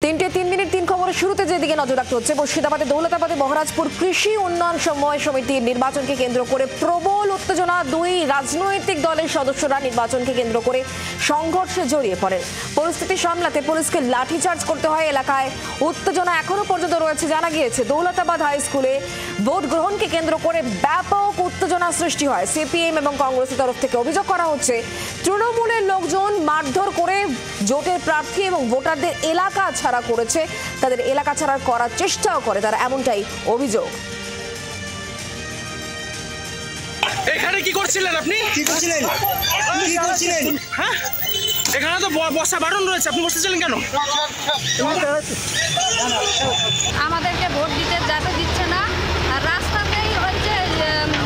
তিন মিনিট তিন খবরের শুরুতে যেদিকে নজর রাখতে হচ্ছে, মুর্শিদাবাদে দৌলতাবাদে মহারাজপুর কৃষি উন্নয়ন সমবায় সমিতির নির্বাচনকে কেন্দ্র করে প্রবল উত্তেজনা। দুই রাজনৈতিক দলের সদস্যরা নির্বাচনকে কেন্দ্র করে সংঘর্ষে জড়িয়ে পড়েন। পরিস্থিতি সামলাতে পুলিশকে লাঠিচার্জ করতে হয়। এলাকায় উত্তেজনা এখনো পর্যন্ত রয়েছে। জানা গিয়েছে দৌলতাবাদ হাই স্কুলে ভোট গ্রহণকে কেন্দ্র করে ব্যাপক উত্তেজনা সৃষ্টি হয়। সিপিএম এবং কংগ্রেসের তরফ থেকে অভিযোগ করা হচ্ছে তৃণমূলের লোকজন মারধর করে জোটের প্রার্থী এবং ভোটারদের এলাকা ছাড়া করেছে, তাদের এলাকা ছাড়া করার চেষ্টাও করে তারা, এমনটাই অভিযোগ। এখানে কি করছিলেন আপনি? কি করছিলেন? হ্যাঁ, এখানে তো বসা বারণ রয়েছে, আপনি বসেছিলেন কেন? আমাদেরকে ভোট দিতে যেতে দিচ্ছে না, আর রাস্তাতেই হচ্ছে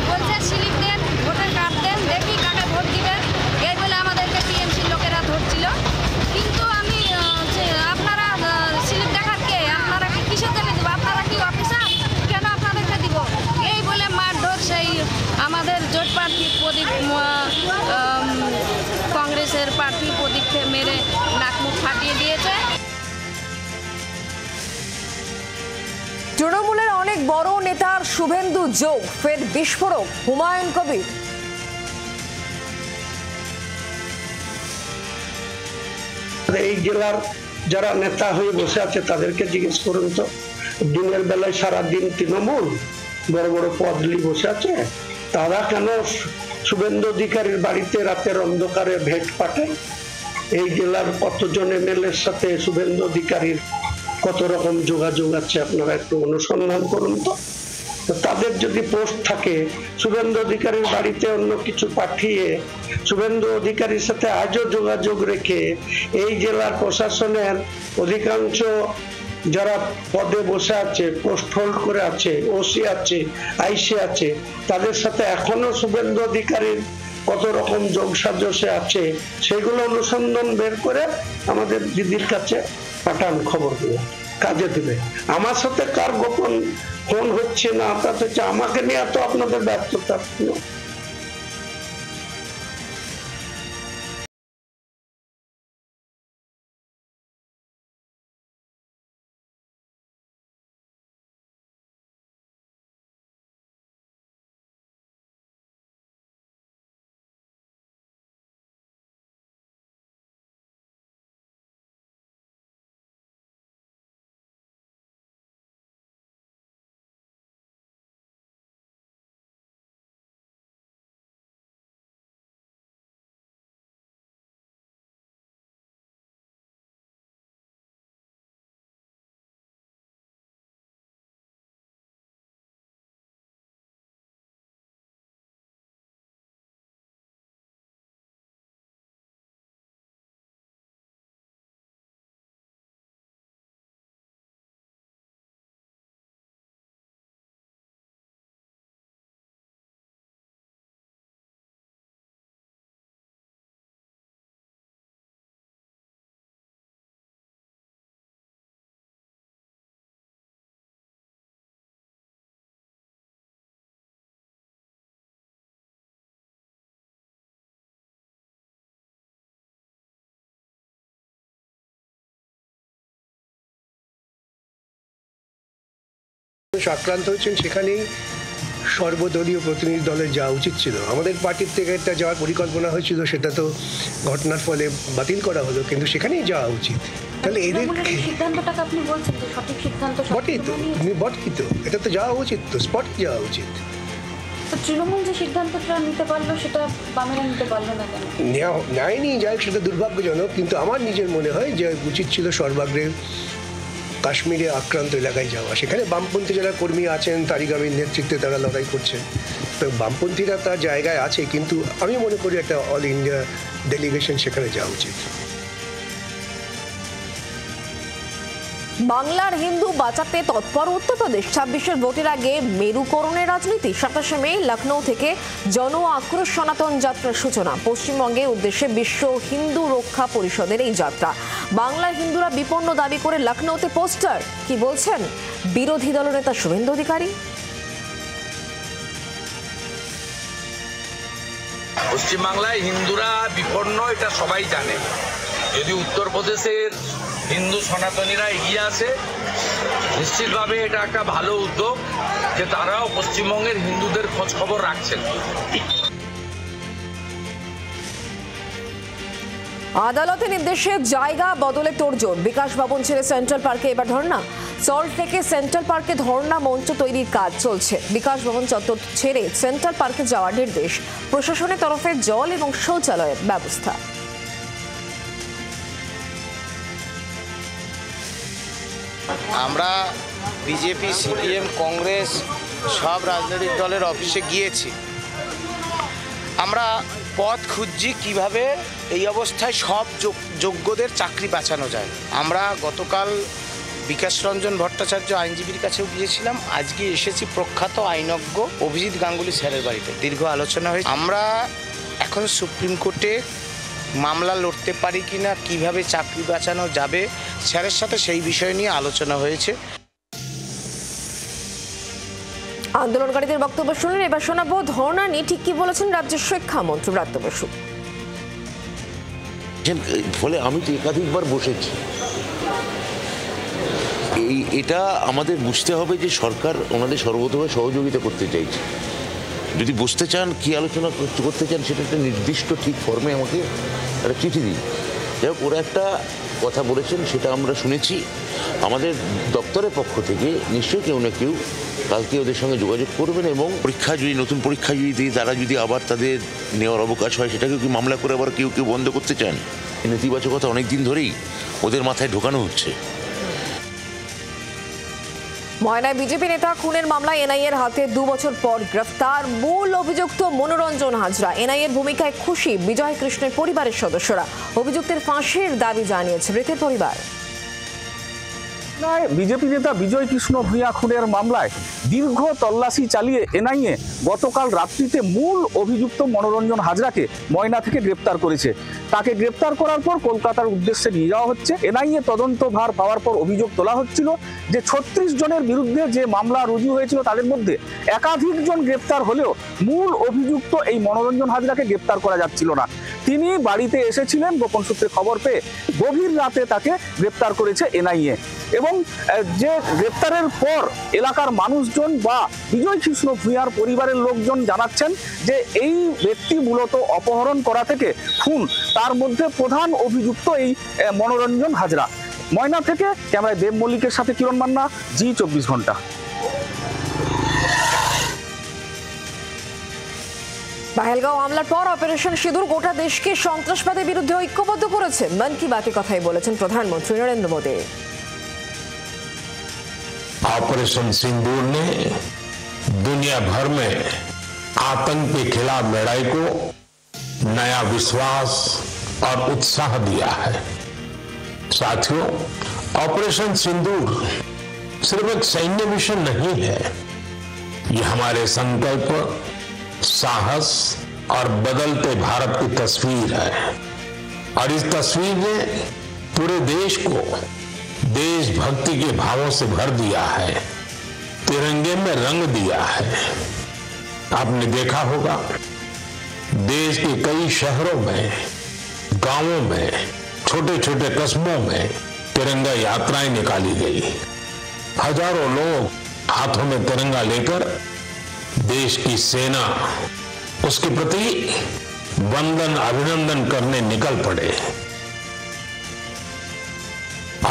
বলছে স্লিপ দেন, ভোটের কার্ড দেন, দেখি কাকে ভোট দিবেন, এই বলে আমাদেরকে টিএমসি লোকেরা ধরছিল। কিন্তু আমি আপনারা স্লিপ দেখার কে, আপনারা কি কিসের জন্য দিব, আপনারা কি অফিসার, কেন আপনাদেরকে দিব, এই বলে মারধর সেই আমাদের জোট প্রার্থী কংগ্রেসের প্রার্থী প্রদীপকে মেরে নাক মুখ ফাটিয়ে দিয়েছে। তৃণমূলের অনেক বড় নেতার শুভেন্দু যোগ, ফের বিস্ফোরক হুমায়ুন কবির। এই জেলার যারা নেতা হয়ে বসে আছে তাদেরকে জিজ্ঞেস করুন তো, দিনের বেলায় সারাদিন তৃণমূল বড় বড় পদ নিয়ে বসে আছে, তারা কেন শুভেন্দু অধিকারীর বাড়িতে রাতের অন্ধকারে ভেট পাঠায়? এই জেলার কতজন এমএলএর সাথে শুভেন্দু অধিকারীর কত রকম যোগাযোগ আছে আপনারা একটু অনুসন্ধান করুন তো। তাদের যদি পোস্ট থাকে শুভেন্দু অধিকারীর বাড়িতে অন্য কিছু পাঠিয়ে শুভেন্দু অধিকারীর সাথে আজও যোগাযোগ রেখে এই জেলার প্রশাসনের অধিকাংশ যারা পদে বসে আছে, পোস্ট হোল্ড করে আছে, ওসি আছে, আইসি আছে, তাদের সাথে এখনো শুভেন্দু অধিকারীর কত রকম যোগসাজশে আছে, সেগুলো অনুসন্ধান বের করে আমাদের দিদির কাছে পাঠান, খবরগুলো কাজে দিবে। আমার সাথে কার গোপন ফোন হচ্ছে না তাতে আমাকে নিয়ে তো আপনাদের ব্যর্থতা। আক্রান্ত হচ্ছেন, সেখানেই সর্বদলীয় প্রতিনিধি দলের যাওয়া উচিত ছিল। আমাদের পার্টির থেকে একটা যাওয়ার পরিকল্পনা হয়েছিল, সেটা তো ঘটনার ফলে বাতিল করা হলো, কিন্তু সেখানেই যাওয়া উচিত। তাহলে এদের বটেই তো, বটেই তো, এটা তো যাওয়া উচিত, তো স্পটে যাওয়া উচিত। তৃণমূল যে সিদ্ধান্তটা নিতে পারলো সেটা বামেরা নিতে পারলো না কেন? নেয়নি, যাই সেটা দুর্ভাগ্যজনক, কিন্তু আমার নিজের মনে হয় যে উচিত ছিল সর্বাগ্রে কাশ্মীরে আক্রান্ত এলাকায় যাওয়া। সেখানে বামপন্থী যারা কর্মী আছেন, তারিক আমির নেতৃত্বে তারা লড়াই করছেন, তো বামপন্থীরা তার জায়গায় আছে, কিন্তু আমি মনে করি একটা অল ইন্ডিয়া ডেলিগেশন সেখানে যাওয়া উচিত। বাংলার হিন্দু বাঁচাতে তৎপর উত্তরপ্রদেশ। 26-এর ভোটের আগে মেরুকরণের রাজনীতি। 27শে মে লখনৌ থেকে জন আক্রোশ সনাতন যাত্রার সূচনা। পশ্চিমবঙ্গের উদ্দেশ্যে বিশ্ব হিন্দু রক্ষা পরিষদের এই যাত্রা। বাংলার হিন্দুরা বিপন্ন দাবি করে লখনৌতে পোস্টার। কি বলছেন বিরোধী দলনেতা শুভেন্দু অধিকারী? পশ্চিমবাংলায় হিন্দুরা বিপন্ন, এটা সবাই জানে। যদি উত্তরপ্রদেশের হিন্দু সনাতনীরা এগিয়ে আসে। নিশ্চিতভাবে এটা একটা ভালো উদ্যোগ যে তারাও পশ্চিমবঙ্গের হিন্দুদের খোঁজ খবর রাখছেন। আদালতের নির্দেশে জায়গা বদলে তোড়জোড়। বিকাশ ভবন ছেড়ে সেন্ট্রাল পার্কে এবার ধর্ণা। সল্ট থেকে সেন্ট্রাল পার্কে ধর্ণা মঞ্চ তৈরির কাজ চলছে। বিকাশ ভবন চত্বর ছেড়ে সেন্ট্রাল পার্কে যাওয়ার নির্দেশ। প্রশাসনের তরফে জল এবং শৌচালয়ের ব্যবস্থা। আমরা বিজেপি, সিপিএম, কংগ্রেস সব রাজনৈতিক দলের অফিসে গিয়েছি। আমরা পথ খুঁজছি কিভাবে এই অবস্থায় সব যোগ্যদের চাকরি বাঁচানো যায়। আমরা গতকাল বিকাশ রঞ্জন ভট্টাচার্য আইনজীবীর কাছেও গিয়েছিলাম। আজকে এসেছি প্রখ্যাত আইনজ্ঞ অভিজিৎ গাঙ্গুলি স্যারের বাড়িতে। দীর্ঘ আলোচনা হয়েছে। আমরা এখন সুপ্রিম কোর্টে মামলা লড়তে পারি কিনা, কিভাবে চাকরি বাঁচানো যাবে, স্যারের সাথে সেই বিষয় নিয়ে আলোচনা হয়েছে। আন্দোলনকারীদের বক্তব্য শুনলেন। এবার শোনাবো ধর্ণা নিয়ে ঠিক কি বলেছেন রাজ্যের শিক্ষামন্ত্রী ব্রাত্য বসু। ফলে আমি তো একাধিকবার বসেছি। এটা আমাদের বুঝতে হবে যে সরকার ওনাদের সর্বতভাবে সহযোগিতা করতে চাইছে। যদি বুঝতে চান কি আলোচনা করতে চান সেটা একটা নির্দিষ্ট ঠিক ফর্মে আমাকে একটা চিঠি দিন। যাই হোক, ওরা একটা কথা বলেছেন, সেটা আমরা শুনেছি। আমাদের দপ্তরের পক্ষ থেকে নিশ্চয়ই কেউ না কেউ কালকে ওদের সঙ্গে যোগাযোগ করবেন এবং পরীক্ষা যদি নতুন পরীক্ষা যদি দিয়ে তারা যদি আবার তাদের নেওয়ার অবকাশ হয় সেটাকে কি মামলা করে আবার কেউ কেউ বন্ধ করতে চান। এই নেতিবাচকতা অনেক দিন ধরেই ওদের মাথায় ঢোকানো হচ্ছে। ময়নায় বিজেপি নেতা খুনের মামলায় এনআইএর হাতে 2 বছর পর গ্রেফতার মূল অভিযুক্ত মনোরঞ্জন হাজরা। এনআইএর ভূমিকায় খুশি বিজয় কৃষ্ণের পরিবারের সদস্যরা। অভিযুক্তের ফাঁসির দাবি জানিয়েছে মৃতের পরিবার। বিজেপি নেতা বিজয় কৃষ্ণ ভূঁইয়া খুনের মামলায় দীর্ঘ তল্লাশি চালিয়ে এনআইএ গতকাল রাত্রিতে মূল অভিযুক্ত মনোরঞ্জন হাজরাকে ময়না থেকে গ্রেপ্তার করেছে। তাকে গ্রেপ্তার করার পর কলকাতার উদ্দেশ্যে নিয়ে যাওয়া হচ্ছে। এনআইএ তদন্ত ভার পাওয়ার পর অভিযোগ তোলা হচ্ছিল যে 36 জনের বিরুদ্ধে যে মামলা রুজু হয়েছিল তাদের মধ্যে একাধিক জন গ্রেপ্তার হলেও মূল অভিযুক্ত এই মনোরঞ্জন হাজরাকে গ্রেপ্তার করা যাচ্ছিল না। তিনি বাড়িতে এসেছিলেন, গোপন সূত্রে খবর পেয়ে গভীর রাতে তাকে গ্রেপ্তার করেছে এনআইএ। এবং যে গ্রেপ্তারের পর এলাকার মানুষজন বা বিজয় কৃষ্ণ ভূঁইয়ার পরিবারের লোকজন জানাচ্ছেন যে এই ব্যক্তি মূলত অপহরণ করা থেকে খুন, তার মধ্যে প্রধান অভিযুক্ত এই মনোরঞ্জন হাজরা। ময়না থেকে ক্যামেরায় দেব মল্লিকের সাথে কিরণ মান্না, জি 24 ঘন্টা। পাহেলগাঁও হামলার পর অপারেশন সিঁদুর গোটা দেশকে সন্ত্রাসবাদের বিরুদ্ধে ঐক্যবদ্ধ করেছে। মন কি বাতে কথাই বলেছেন প্রধানমন্ত্রী নরেন্দ্র মোদী। ऑपरेशन सिंदूर ने दुनिया भर में आतंक के खिलाफ लड़ाई को नया विश्वास और उत्साह दिया है। साथियों, ऑपरेशन सिंदूर सिर्फ एक सैन्य मिशन नहीं है, ये हमारे संकल्प, साहस और बदलते भारत की तस्वीर है। और इस तस्वीर ने पूरे देश को देशभक्ति के भावों से भर दिया है, तिरंगे में रंग दिया है। आपने देखा होगा देश के कई शहरों में, गांवों में, छोटे छोटे कस्बों में तिरंगा यात्राएं निकाली गई। हजारों लोग हाथों में तिरंगा लेकर देश की सेना, उसके प्रति वंदन अभिनंदन करने निकल पड़े।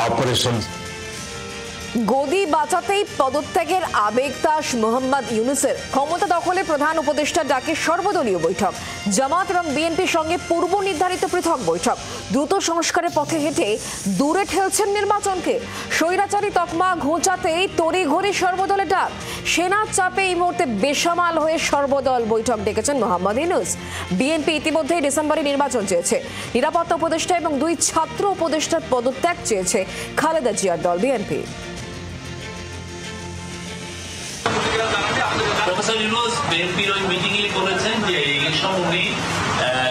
ऑपरेशन গদি বাঁচাতেই পদত্যাগের আবেগতাস মোহাম্মদ ইউনুসের। ক্ষমতা দখলে প্রধান উপদেষ্টার ডাকে সর্বদলীয় বৈঠক। জামাত এবং বিএনপির সঙ্গে পূর্ব নির্ধারিত পৃথক বৈঠক। দ্রুত সংস্কারের পথে হেঁটে দূরে ঠেলছেন নির্বাচনকে। স্বৈরাচারী তকমা ঘোচাতেই তড়িঘড়ি সর্বদলের ডাক। সেনার চাপে এই মুহূর্তে বেসামাল হয়ে সর্বদল বৈঠক ডেকেছেন মোহাম্মদ ইউনুস। বিএনপি ইতিমধ্যে ডিসেম্বরে নির্বাচন চেয়েছে। নিরাপত্তা উপদেষ্টা এবং 2 ছাত্র উপদেষ্টার পদত্যাগ চেয়েছে খালেদা জিয়ার দল বিএনপি। প্রফেসর ইউনুস বিএনপির ওই মিটিংয়ে বলেছেন যে ইলেকশন উনি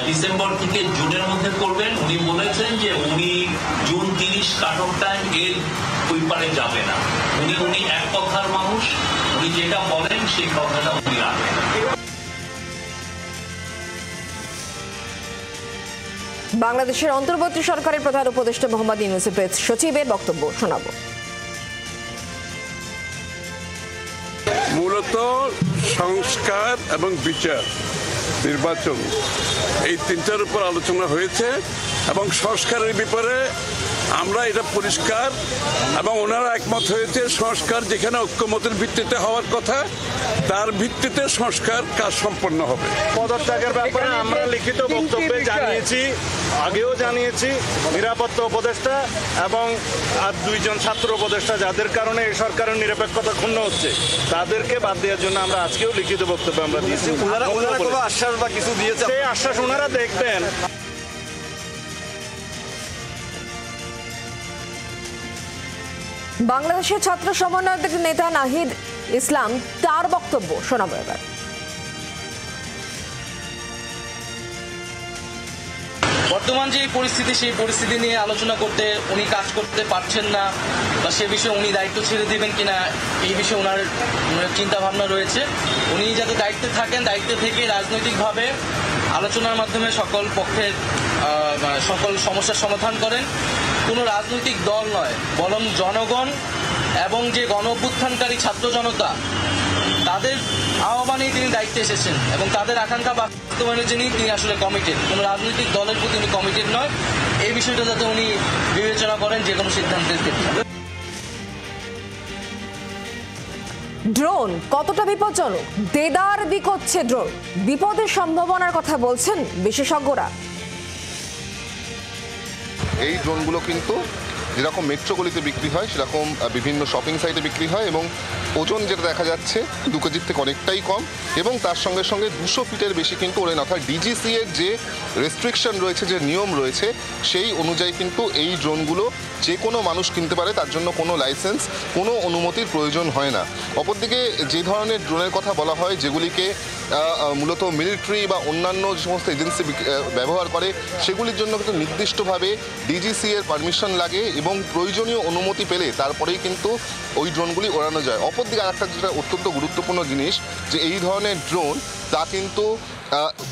ডিসেম্বর থেকে জুনের মধ্যে করবেন। উনি বলেছেন যে উনি জুন 30 কাট অফ টাইম এর ওই পারে যাবে না। উনি এক কথার মানুষ, উনি যেটা বলেন সেই কথাটা উনি রাখেন। বাংলাদেশের অন্তর্বর্তী সরকারের প্রধান উপদেষ্টা মোহাম্মদ ইউনূসের প্রেস সচিবের বক্তব্য শোনাবো। মূলত সংস্কার এবং বিচার, নির্বাচন, এই তিনটার উপর আলোচনা হয়েছে এবং সংস্কারের ব্যাপারে আমরা এটা পরিষ্কার এবং ওনারা একমত হয়েছে সংস্কার যেখানে ঐক্যমতের ভিত্তিতে হওয়ার কথা তার ভিত্তিতে সংস্কার কাজ সম্পন্ন হবে। পদত্যাগের ব্যাপারে আমরা লিখিত বক্তব্যে জানিয়েছি, আগেও জানিয়েছি নিরাপত্তা উপদেষ্টা এবং আর দুইজন ছাত্র উপদেষ্টা যাদের কারণে এই সরকারের নিরপেক্ষতা ক্ষুণ্ণ হচ্ছে তাদেরকে বাদ দেওয়ার জন্য আমরা আজকেও লিখিত বক্তব্য আমরা দিয়েছি। কোনো আশ্বাস বা কিছু দিয়েছে, সেই আশ্বাস ওনারা দেখবেন। বাংলাদেশের ছাত্র সমন্বয়ক নেতা নাহিদ ইসলাম তার বক্তব্য শোনাবো এবার। বর্তমান যে পরিস্থিতি, সেই পরিস্থিতি নিয়ে আলোচনা করতে উনি কাজ করতে পারছেন না বা সে বিষয়ে উনি দায়িত্ব ছেড়ে দেবেন কিনা এই বিষয়ে ওনার চিন্তা ভাবনা রয়েছে। উনি যাতে দায়িত্বে থাকেন, দায়িত্বে থেকে রাজনৈতিকভাবে আলোচনার মাধ্যমে সকল পক্ষের সকল সমস্যার সমাধান করেন। কোনো রাজনৈতিক দল নয়, বরং জনগণ এবং যে গণ অভ্যুত্থানকারী ছাত্র জনতা তাদের আহ্বানেই তিনি দায়িত্বে এসেছেন এবং তাদের আকাঙ্ক্ষা বাস্তবায়নের জন্যই তিনি আসলে কমিটেড। কোনো রাজনৈতিক দলের প্রতি উনি কমিটেড নয়। এই বিষয়টা যাতে উনি বিবেচনা করেন যে কোনো সিদ্ধান্তের ক্ষেত্রে। ড্রোন কতটা বিপজ্জনক? দেদার বিকোচ্ছে ড্রোন, বিপদের সম্ভাবনার কথা বলছেন বিশেষজ্ঞরা। এই ড্রোনগুলো কিন্তু যেরকম মেট্রোগুলিতে বিক্রি হয় সেরকম বিভিন্ন শপিং সাইটে বিক্রি হয় এবং ওজন যেটা দেখা যাচ্ছে 2 কেজির থেকে অনেকটাই কম এবং তার সঙ্গে সঙ্গে 200 ফিটের বেশি কিন্তু ওড়ে না। অর্থাৎ ডিজিসি এর যে রেস্ট্রিকশন রয়েছে, যে নিয়ম রয়েছে, সেই অনুযায়ী কিন্তু এই ড্রোনগুলো যে কোনো মানুষ কিনতে পারে, তার জন্য কোনো লাইসেন্স, কোনো অনুমতির প্রয়োজন হয় না। অপরদিকে যে ধরনের ড্রোনের কথা বলা হয় যেগুলিকে মূলত মিলিটারি বা অন্যান্য যে সমস্ত এজেন্সি ব্যবহার করে সেগুলির জন্য কিন্তু নির্দিষ্টভাবে ডিজিসি এর পারমিশন লাগে এবং প্রয়োজনীয় অনুমতি পেলে তারপরেই কিন্তু ওই ড্রোনগুলি ওড়ানো যায়। অপরদিকে আরেকটা যেটা অত্যন্ত গুরুত্বপূর্ণ জিনিস, যে এই ধরনের ড্রোন তা কিন্তু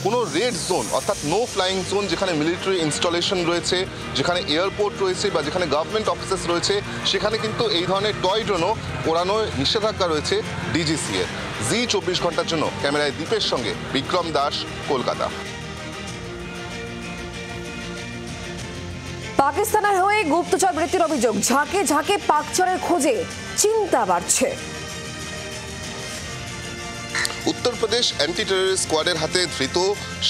কোনো রেড জোন অর্থাৎ নো ফ্লাইং জোন, যেখানে মিলিটারি ইনস্টলেশন রয়েছে, যেখানে এয়ারপোর্ট রয়েছে বা যেখানে গভর্নমেন্ট অফিসেস রয়েছে, সেখানে কিন্তু এই ধরনের টয় ড্রোনও ওড়ানোর নিষেধাজ্ঞা রয়েছে ডিজিসি এর। জি 24 ঘন্টার জন্য ক্যামেরায় দীপের সঙ্গে বিক্রম দাস, কলকাতা। পাকিস্তানের হয়ে গুপ্তচর বৃত্তির অভিযোগ, ঝাঁকে ঝাঁকে পাকচরের খোঁজে চিন্তা বাড়ছে। উত্তরপ্রদেশ অ্যান্টি টেররিস্ট স্কোয়াডের হাতে ধৃত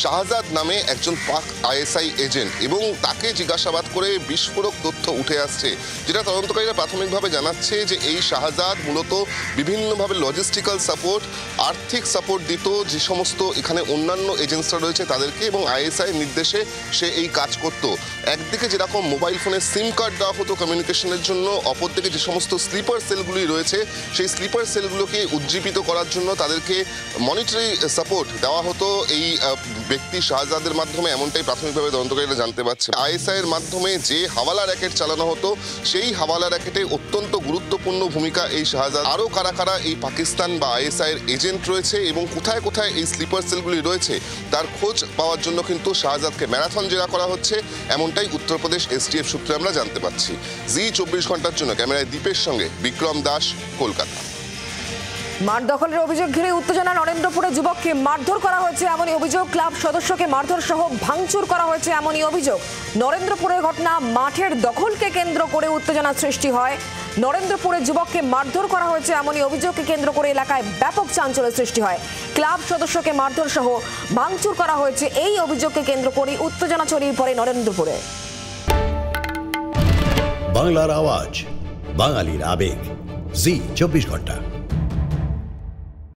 শাহজাদ নামে একজন পাক আইএসআই এজেন্ট এবং তাকে জিজ্ঞাসাবাদ করে বিস্ফোরক তথ্য উঠে আসছে, যেটা তদন্তকারীরা প্রাথমিকভাবে জানাচ্ছে যে এই শাহজাদ মূলত বিভিন্নভাবে লজিস্টিক্যাল সাপোর্ট, আর্থিক সাপোর্ট দিত যে সমস্ত এখানে অন্যান্য এজেন্টসরা রয়েছে তাদেরকে এবং আইএসআই নির্দেশে সে এই কাজ করত। একদিকে যেরকম মোবাইল ফোনে সিম কার্ড দেওয়া হতো কমিউনিকেশনের জন্য, অপরদিকে যে সমস্ত স্লিপার সেলগুলি রয়েছে সেই স্লিপার সেলগুলোকে উজ্জীবিত করার জন্য তাদেরকে মনিটরি সাপোর্ট দেওয়া হতো এই ব্যক্তি শাহজাদের মাধ্যমে, এমনটাই প্রাথমিকভাবে তদন্তকারীরা জানতে পারছে। আইএসআই এর মাধ্যমে যে হাওয়ালা র্যাকেট চালানো হতো সেই হাওয়ালা র্যাকেটে অত্যন্ত গুরুত্বপূর্ণ ভূমিকা এই শাহজাদ। আরও কারা কারা এই পাকিস্তান বা আইএসআই এর এজেন্ট রয়েছে এবং কোথায় কোথায় এই স্লিপার সেলগুলি রয়েছে তার খোঁজ পাওয়ার জন্য কিন্তু শাহজাদকে ম্যারাথন জেরা করা হচ্ছে, এমনটাই উত্তরপ্রদেশ এসটিএফ সূত্রে আমরা জানতে পারছি। জি 24 ঘন্টার জন্য ক্যামেরায় দীপের সঙ্গে বিক্রম দাস, কলকাতা। মাঠ দখলের অভিযোগ ঘিরে উত্তেজনা, নরেন্দ্রপুরে যুবককে মারধর করা হয়েছে এমনই অভিযোগ, ক্লাব সদস্যকে মারধর সহ ভাঙচুর করা হয়েছে এমনই অভিযোগ। নরেন্দ্রপুরের ঘটনা, মাঠের দখলকে কেন্দ্র করে উত্তেজনা সৃষ্টি হয়। নরেন্দ্রপুরে যুবককে মারধর করা হয়েছে এমনই অভিযোগকে কেন্দ্র করে এলাকায় ব্যাপক চাঞ্চল্যের সৃষ্টি হয়। ক্লাব সদস্যকে মারধর সহ ভাঙচুর করা হয়েছে, এই অভিযোগকে কেন্দ্র করে উত্তেজনা ছড়িয়ে পড়ে নরেন্দ্রপুরে। বাংলার আওয়াজ, বাঙালির আবেগ, জি 24 ঘন্টা।